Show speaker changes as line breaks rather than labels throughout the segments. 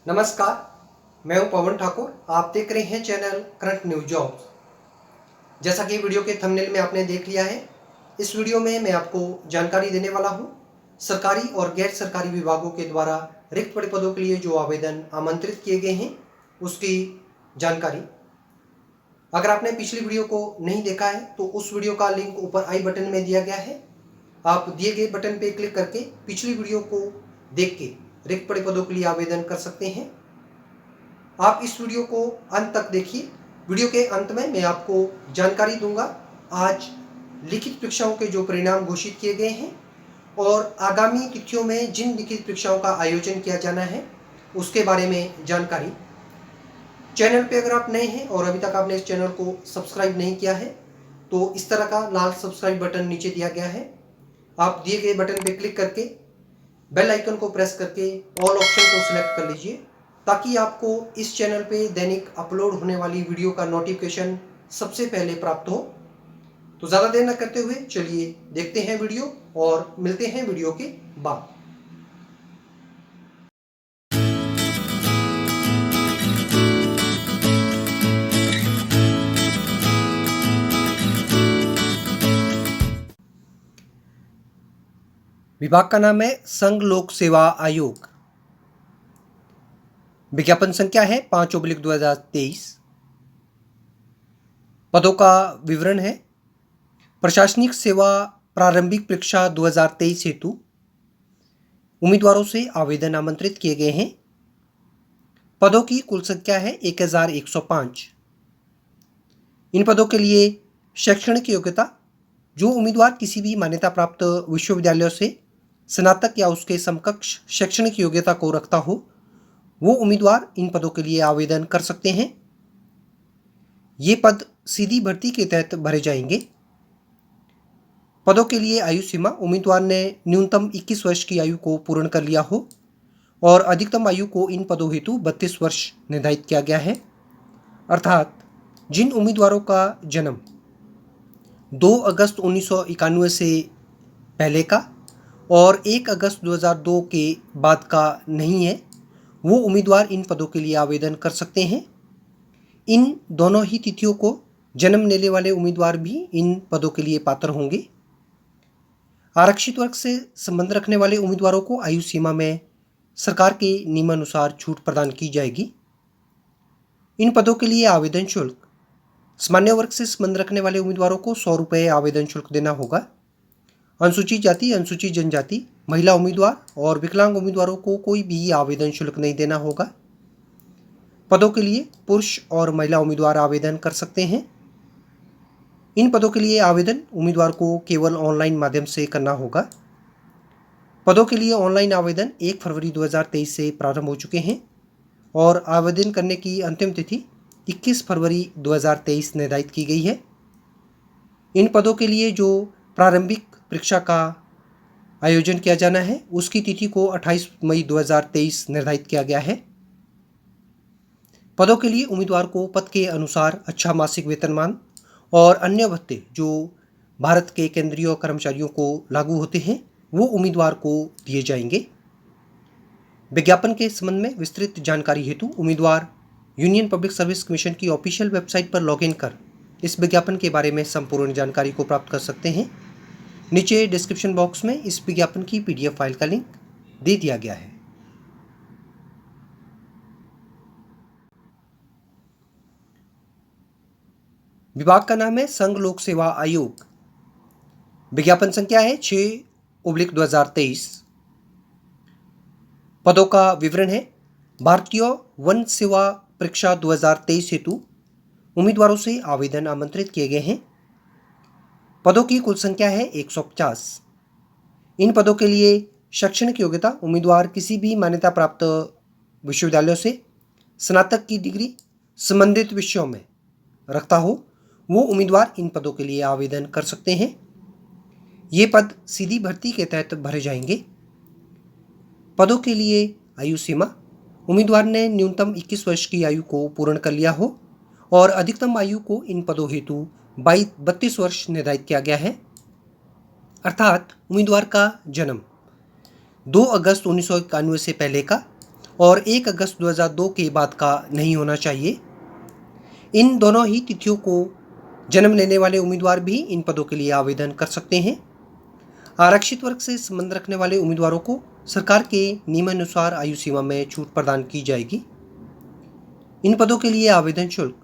नमस्कार, मैं हूं पवन ठाकुर। आप देख रहे हैं चैनल करंट न्यूज जॉब्स। जैसा कि वीडियो के थंबनेल में आपने देख लिया है, इस वीडियो में मैं आपको जानकारी देने वाला हूं सरकारी और गैर सरकारी विभागों के द्वारा रिक्त पड़े पदों के लिए जो आवेदन आमंत्रित किए गए हैं उसकी जानकारी। अगर आपने पिछली वीडियो को नहीं देखा है तो उस वीडियो का लिंक ऊपर आई बटन में दिया गया है। आप दिए गए बटन पर क्लिक करके पिछली वीडियो को देख के रिक्त पड़े पदों के लिए आवेदन कर सकते हैं। आप इस वीडियो को अंत तक देखिए। वीडियो के अंत में मैं आपको जानकारी दूंगा आज लिखित परीक्षाओं के जो परिणाम घोषित किए गए हैं और आगामी तिथियों में जिन लिखित परीक्षाओं का आयोजन किया जाना है उसके बारे में जानकारी। चैनल पे अगर आप नए हैं और अभी तक आपने इस चैनल को सब्सक्राइब नहीं किया है तो इस तरह का लाल सब्सक्राइब बटन नीचे दिया गया है। आप दिए गए बटन पे क्लिक करके बेल आइकन को प्रेस करके ऑल ऑप्शन को सिलेक्ट कर लीजिए ताकि आपको इस चैनल पे दैनिक अपलोड होने वाली वीडियो का नोटिफिकेशन सबसे पहले प्राप्त हो। तो ज़्यादा देर न करते हुए चलिए देखते हैं वीडियो और मिलते हैं वीडियो के बाद। विभाग का नाम है संघ लोक सेवा आयोग। विज्ञापन संख्या है 5/2023। पदों का विवरण है प्रशासनिक सेवा प्रारंभिक परीक्षा 2023 हेतु उम्मीदवारों से आवेदन आमंत्रित किए गए हैं। पदों की कुल संख्या है 1105। इन पदों के लिए शैक्षणिक योग्यता जो उम्मीदवार किसी भी मान्यता प्राप्त विश्वविद्यालयों से स्नातक या उसके समकक्ष शैक्षणिक योग्यता को रखता हो वो उम्मीदवार इन पदों के लिए आवेदन कर सकते हैं। ये पद सीधी भर्ती के तहत भरे जाएंगे। पदों के लिए आयु सीमा उम्मीदवार ने न्यूनतम 21 वर्ष की आयु को पूर्ण कर लिया हो और अधिकतम आयु को इन पदों हेतु 32 वर्ष निर्धारित किया गया है। अर्थात जिन उम्मीदवारों का जन्म 2 अगस्त 1991 से पहले का और 1 अगस्त 2002 के बाद का नहीं है वो उम्मीदवार इन पदों के लिए आवेदन कर सकते हैं। इन दोनों ही तिथियों को जन्म लेने वाले उम्मीदवार भी इन पदों के लिए पात्र होंगे। आरक्षित वर्ग से संबंध रखने वाले उम्मीदवारों को आयु सीमा में सरकार के नियमानुसार छूट प्रदान की जाएगी। इन पदों के लिए आवेदन शुल्क सामान्य वर्ग से संबंध रखने वाले उम्मीदवारों को 100 रुपये आवेदन शुल्क देना होगा। अनुसूचित जाति, अनुसूचित जनजाति, महिला उम्मीदवार और विकलांग उम्मीदवारों को कोई भी आवेदन शुल्क नहीं देना होगा। पदों के लिए पुरुष और महिला उम्मीदवार आवेदन कर सकते हैं। इन पदों के लिए आवेदन उम्मीदवार को केवल ऑनलाइन माध्यम से करना होगा। पदों के लिए ऑनलाइन आवेदन 1 फरवरी 2023 से प्रारंभ हो चुके हैं और आवेदन करने की अंतिम तिथि 21 फरवरी 2023 निर्धारित की गई है। इन पदों के लिए जो प्रारंभिक परीक्षा का आयोजन किया जाना है उसकी तिथि को 28 मई 2023 निर्धारित किया गया है। पदों के लिए उम्मीदवार को पद के अनुसार अच्छा मासिक वेतनमान और अन्य भत्ते जो भारत के केंद्रीय कर्मचारियों को लागू होते हैं वो उम्मीदवार को दिए जाएंगे। विज्ञापन के संबंध में विस्तृत जानकारी हेतु उम्मीदवार यूनियन पब्लिक सर्विस कमीशन की ऑफिशियल वेबसाइट पर लॉगिन कर इस विज्ञापन के बारे में संपूर्ण जानकारी को प्राप्त कर सकते हैं। नीचे डिस्क्रिप्शन बॉक्स में इस विज्ञापन की PDF फाइल का लिंक दे दिया गया है। विभाग का नाम है संघ लोक सेवा आयोग। विज्ञापन संख्या है 6/2023। पदों का विवरण है भारतीय वन सेवा परीक्षा 2023 हेतु उम्मीदवारों से आवेदन आमंत्रित किए गए हैं। पदों की कुल संख्या है 150। इन पदों के लिए शैक्षणिक योग्यता उम्मीदवार किसी भी मान्यता प्राप्त विश्वविद्यालयों से स्नातक की डिग्री संबंधित विषयों में रखता हो वो उम्मीदवार इन पदों के लिए आवेदन कर सकते हैं। ये पद सीधी भर्ती के तहत भरे जाएंगे। पदों के लिए आयु सीमा उम्मीदवार ने न्यूनतम 21 वर्ष की आयु को पूर्ण कर लिया हो और अधिकतम आयु को इन पदों हेतु 32 वर्ष निर्धारित किया गया है। अर्थात उम्मीदवार का जन्म 2 अगस्त 1991 से पहले का और 1 अगस्त 2002 के बाद का नहीं होना चाहिए। इन दोनों ही तिथियों को जन्म लेने वाले उम्मीदवार भी इन पदों के लिए आवेदन कर सकते हैं। आरक्षित वर्ग से संबंध रखने वाले उम्मीदवारों को सरकार के नियमानुसार आयु सीमा में छूट प्रदान की जाएगी। इन पदों के लिए आवेदन शुल्क: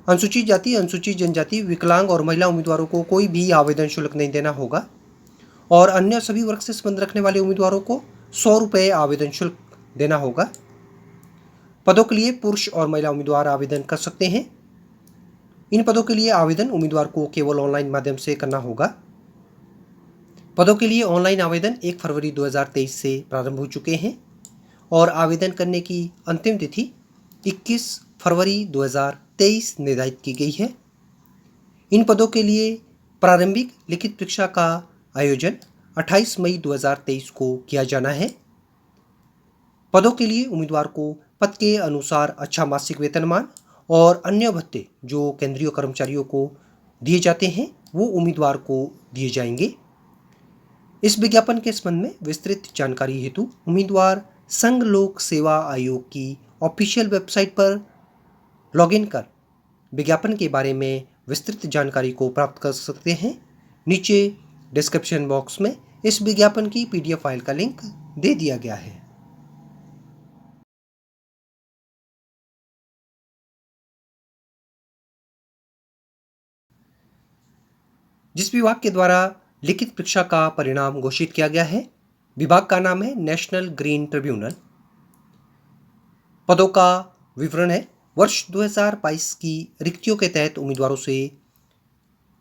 अनुसूचित जाति, अनुसूचित जनजाति, विकलांग और महिला उम्मीदवारों को कोई भी आवेदन शुल्क नहीं देना होगा और अन्य सभी वर्ग से संबंध रखने वाले उम्मीदवारों को 100 रुपये आवेदन शुल्क देना होगा। पदों के लिए पुरुष और महिला उम्मीदवार आवेदन कर सकते हैं। इन पदों के लिए आवेदन उम्मीदवार को केवल ऑनलाइन माध्यम से करना होगा। पदों के लिए ऑनलाइन आवेदन 1 फरवरी 2023 से प्रारंभ हो चुके हैं और आवेदन करने की अंतिम तिथि 21 फरवरी 2023 निर्धारित की गई है। इन पदों के लिए प्रारंभिक लिखित परीक्षा का आयोजन 28 मई 2023 को किया जाना है। पदों के लिए उम्मीदवार को पद के अनुसार अच्छा मासिक वेतनमान और अन्य भत्ते जो केंद्रीय कर्मचारियों को दिए जाते हैं वो उम्मीदवार को दिए जाएंगे। इस विज्ञापन के संबंध में विस्तृत जानकारी हेतु उम्मीदवार संघ लोक सेवा आयोग की ऑफिशियल वेबसाइट पर लॉगिन कर विज्ञापन के बारे में विस्तृत जानकारी को प्राप्त कर सकते हैं। नीचे डिस्क्रिप्शन बॉक्स में इस विज्ञापन की PDF फाइल का लिंक दे दिया गया है। जिस विभाग के द्वारा लिखित परीक्षा का परिणाम घोषित किया गया है, विभाग का नाम है नेशनल ग्रीन ट्रिब्यूनल। पदों का विवरण है। वर्ष 2022 की रिक्तियों के तहत उम्मीदवारों से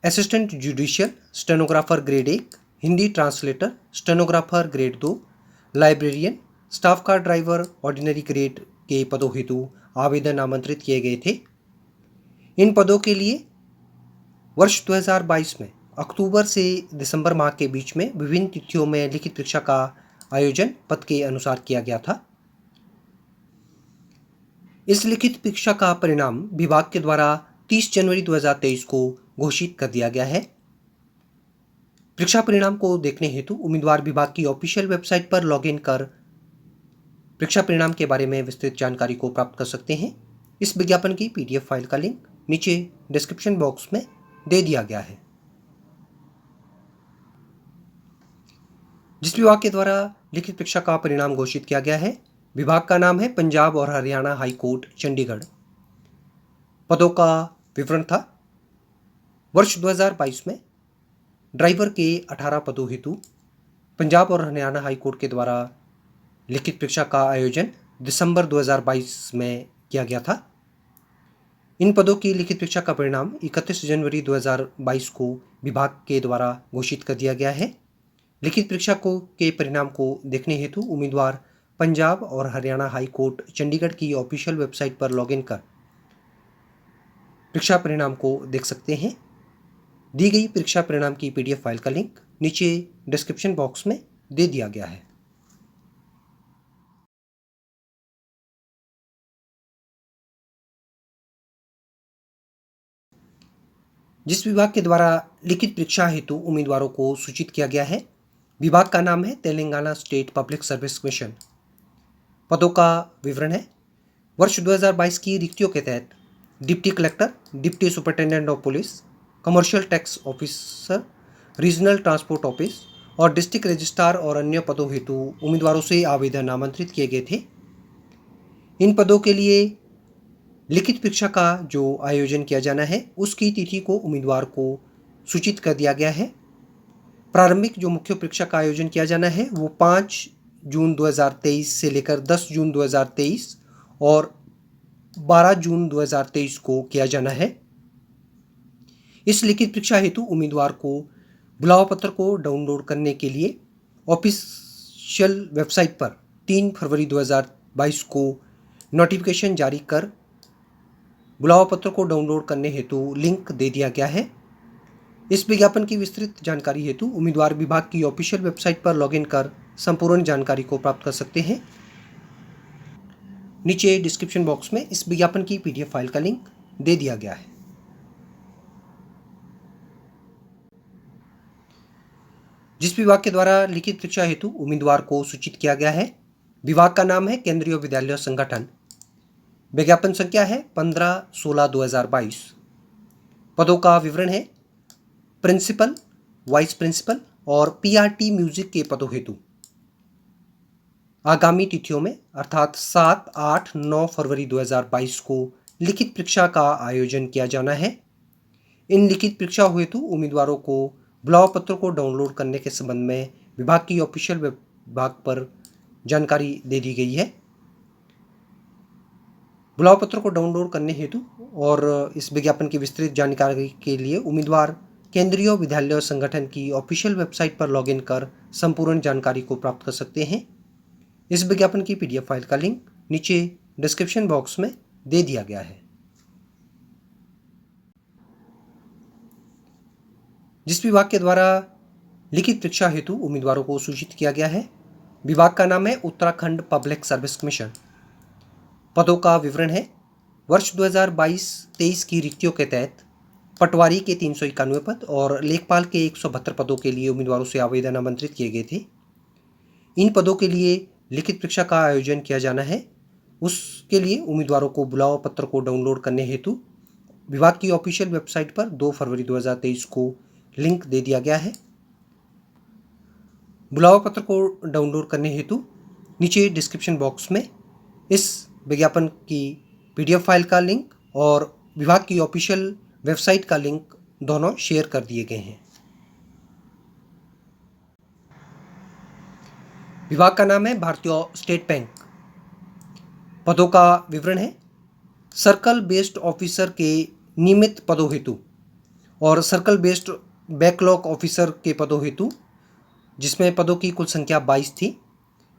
assistant judicial stenographer grade 1, Hindi translator, stenographer grade 2, librarian, staff car driver ordinary grade के पदों हेतु आवेदन आमंत्रित किए गए थे। इन पदों के लिए वर्ष 2022 में अक्टूबर से दिसंबर माह के बीच में विभिन्न तिथियों में लिखित परीक्षा का आयोजन पद के अनुसार किया गया था। इस लिखित परीक्षा का परिणाम विभाग के द्वारा 30 जनवरी 2023 को घोषित कर दिया गया है। परीक्षा परिणाम को देखने हेतु उम्मीदवार विभाग की ऑफिशियल वेबसाइट पर लॉगिन कर परीक्षा परिणाम के बारे में विस्तृत जानकारी को प्राप्त कर सकते हैं। इस विज्ञापन की PDF फाइल का लिंक नीचे डिस्क्रिप्शन बॉक्स में दे दिया गया है। जिस विभाग के द्वारा लिखित परीक्षा का परिणाम घोषित किया गया है, विभाग का नाम है पंजाब और हरियाणा हाई कोर्ट चंडीगढ़। पदों का विवरण था। वर्ष 2022 में ड्राइवर के 18 पदों हेतु पंजाब और हरियाणा हाई कोर्ट के द्वारा लिखित परीक्षा का आयोजन दिसंबर 2022 में किया गया था। इन पदों की लिखित परीक्षा का परिणाम 31 जनवरी 2022 को विभाग के द्वारा घोषित कर दिया गया है। लिखित परीक्षा के परिणाम को देखने हेतु उम्मीदवार पंजाब और हरियाणा हाई कोर्ट चंडीगढ़ की ऑफिशियल वेबसाइट पर लॉगिन कर परीक्षा परिणाम को देख सकते हैं। दी गई परीक्षा परिणाम की PDF फाइल का लिंक नीचे डिस्क्रिप्शन बॉक्स में दे दिया गया है। जिस विभाग के द्वारा लिखित परीक्षा हेतु उम्मीदवारों को सूचित किया गया है, विभाग का नाम है Telangana state public service mission. पदों का विवरण है। वर्ष 2022 की रिक्तियों के तहत deputy collector, deputy superintendent of police, commercial tax officer, regional transport office और डिस्ट्रिक्ट रजिस्ट्रार और अन्य पदों हेतु उम्मीदवारों से आवेदन आमंत्रित किए गए थे। इन पदों के लिए लिखित परीक्षा का जो आयोजन किया जाना है उसकी तिथि को उम्मीदवार को सूचित कर दिया गया है। प्रारंभिक जो मुख्य परीक्षा का आयोजन किया जाना है वो 5 जून 2023 से लेकर 10 जून 2023 और 12 जून 2023 को किया जाना है। इस लिखित परीक्षा हेतु उम्मीदवार को बुलावा पत्र को डाउनलोड करने के लिए ऑफिशियल वेबसाइट पर 3 फरवरी 2022 को नोटिफिकेशन जारी कर बुलावा पत्र को डाउनलोड करने हेतु लिंक दे दिया गया है। इस विज्ञापन की विस्तृत जानकारी हेतु उम्मीदवार विभाग की ऑफिशियल वेबसाइट पर लॉगिन कर संपूर्ण जानकारी को प्राप्त कर सकते हैं। नीचे डिस्क्रिप्शन बॉक्स में इस विज्ञापन की PDF फाइल का लिंक दे दिया गया है। जिस विभाग के द्वारा लिखित परीक्षा हेतु उम्मीदवार को सूचित किया गया है, विभाग का नाम है केंद्रीय विद्यालय संगठन। विज्ञापन संख्या है 15/16/2022। पदों का विवरण है प्रिंसिपल, वाइस प्रिंसिपल और पीआरटी म्यूजिक के पदों हेतु आगामी तिथियों में अर्थात 7, 8, 9 फरवरी 2022 को लिखित परीक्षा का आयोजन किया जाना है। इन लिखित परीक्षा हेतु उम्मीदवारों को बुलावा पत्र को डाउनलोड करने के संबंध में विभाग की ऑफिशियल विभाग पर जानकारी दे दी गई है। बुलावा पत्र को डाउनलोड करने हेतु और इस विज्ञापन की विस्तृत जानकारी के लिए उम्मीदवार केंद्रीय विद्यालय संगठन की ऑफिशियल वेबसाइट पर लॉगिन कर संपूर्ण जानकारी को प्राप्त कर सकते हैं। इस विज्ञापन की पीडीएफ फाइल का लिंक नीचे डिस्क्रिप्शन बॉक्स में दे दिया गया है। जिस विभाग के द्वारा लिखित परीक्षा हेतु उम्मीदवारों को सूचित किया गया है, विभाग का नाम है उत्तराखंड पब्लिक सर्विस कमीशन। पदों का विवरण है वर्ष 2022-23 की रिक्तियों के तहत पटवारी के 391 पद और लेखपाल के 172 पदों के लिए उम्मीदवारों से आवेदन आमंत्रित किए गए थे। इन पदों के लिए लिखित परीक्षा का आयोजन किया जाना है। उसके लिए उम्मीदवारों को बुलावा पत्र को डाउनलोड करने हेतु विभाग की ऑफिशियल वेबसाइट पर 2 फरवरी 2023 को लिंक दे दिया गया है। बुलावा पत्र को डाउनलोड करने हेतु नीचे डिस्क्रिप्शन बॉक्स में इस विज्ञापन की पीडीएफ फाइल का लिंक और विभाग की ऑफिशियल वेबसाइट का लिंक दोनों शेयर कर दिए गए हैं। विभाग का नाम है भारतीय स्टेट बैंक। पदों का विवरण है सर्कल बेस्ड ऑफिसर के नियमित पदों हेतु और सर्कल बेस्ड बैकलॉग ऑफिसर के पदों हेतु, जिसमें पदों की कुल संख्या 22 थी।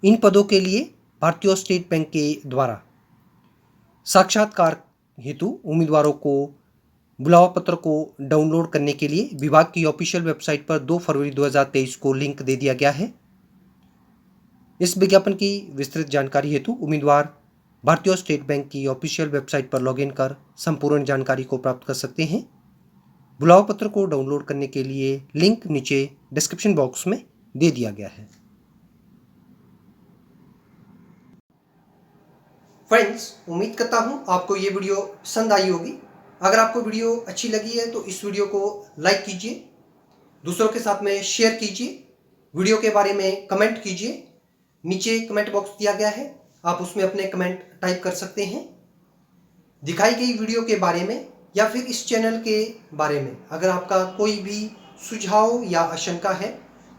इन पदों के लिए भारतीय स्टेट बैंक के द्वारा साक्षात्कार हेतु उम्मीदवारों को बुलावा पत्र को डाउनलोड करने के लिए विभाग की ऑफिशियल वेबसाइट पर 2 फरवरी 2023 को लिंक दे दिया गया है। इस विज्ञापन की विस्तृत जानकारी हेतु उम्मीदवार भारतीय स्टेट बैंक की ऑफिशियल वेबसाइट पर लॉगिन कर संपूर्ण जानकारी को प्राप्त कर सकते हैं। बुलावा पत्र को डाउनलोड करने के लिए लिंक नीचे डिस्क्रिप्शन बॉक्स में दे दिया गया है। फ्रेंड्स, उम्मीद करता हूं आपको ये वीडियो पसंद आई होगी। अगर आपको वीडियो अच्छी लगी है तो इस वीडियो को लाइक कीजिए, दूसरों के साथ में शेयर कीजिए, वीडियो के बारे में कमेंट कीजिए। नीचे कमेंट बॉक्स दिया गया है, आप उसमें अपने कमेंट टाइप कर सकते हैं। दिखाई गई वीडियो के बारे में या फिर इस चैनल के बारे में अगर आपका कोई भी सुझाव या आशंका है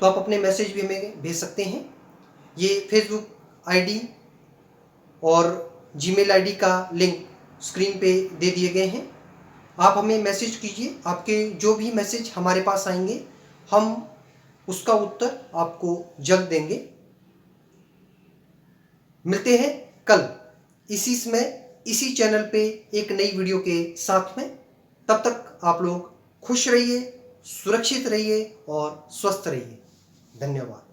तो आप अपने मैसेज भी हमें भेज सकते हैं। ये फेसबुक आईडी और जीमेल आईडी का लिंक स्क्रीन पे दे दिए गए हैं। आप हमें मैसेज कीजिए, आपके जो भी मैसेज हमारे पास आएंगे हम उसका उत्तर आपको जल्द देंगे। मिलते हैं कल इसी समय इसी चैनल पे एक नई वीडियो के साथ में। तब तक आप लोग खुश रहिए, सुरक्षित रहिए और स्वस्थ रहिए। धन्यवाद।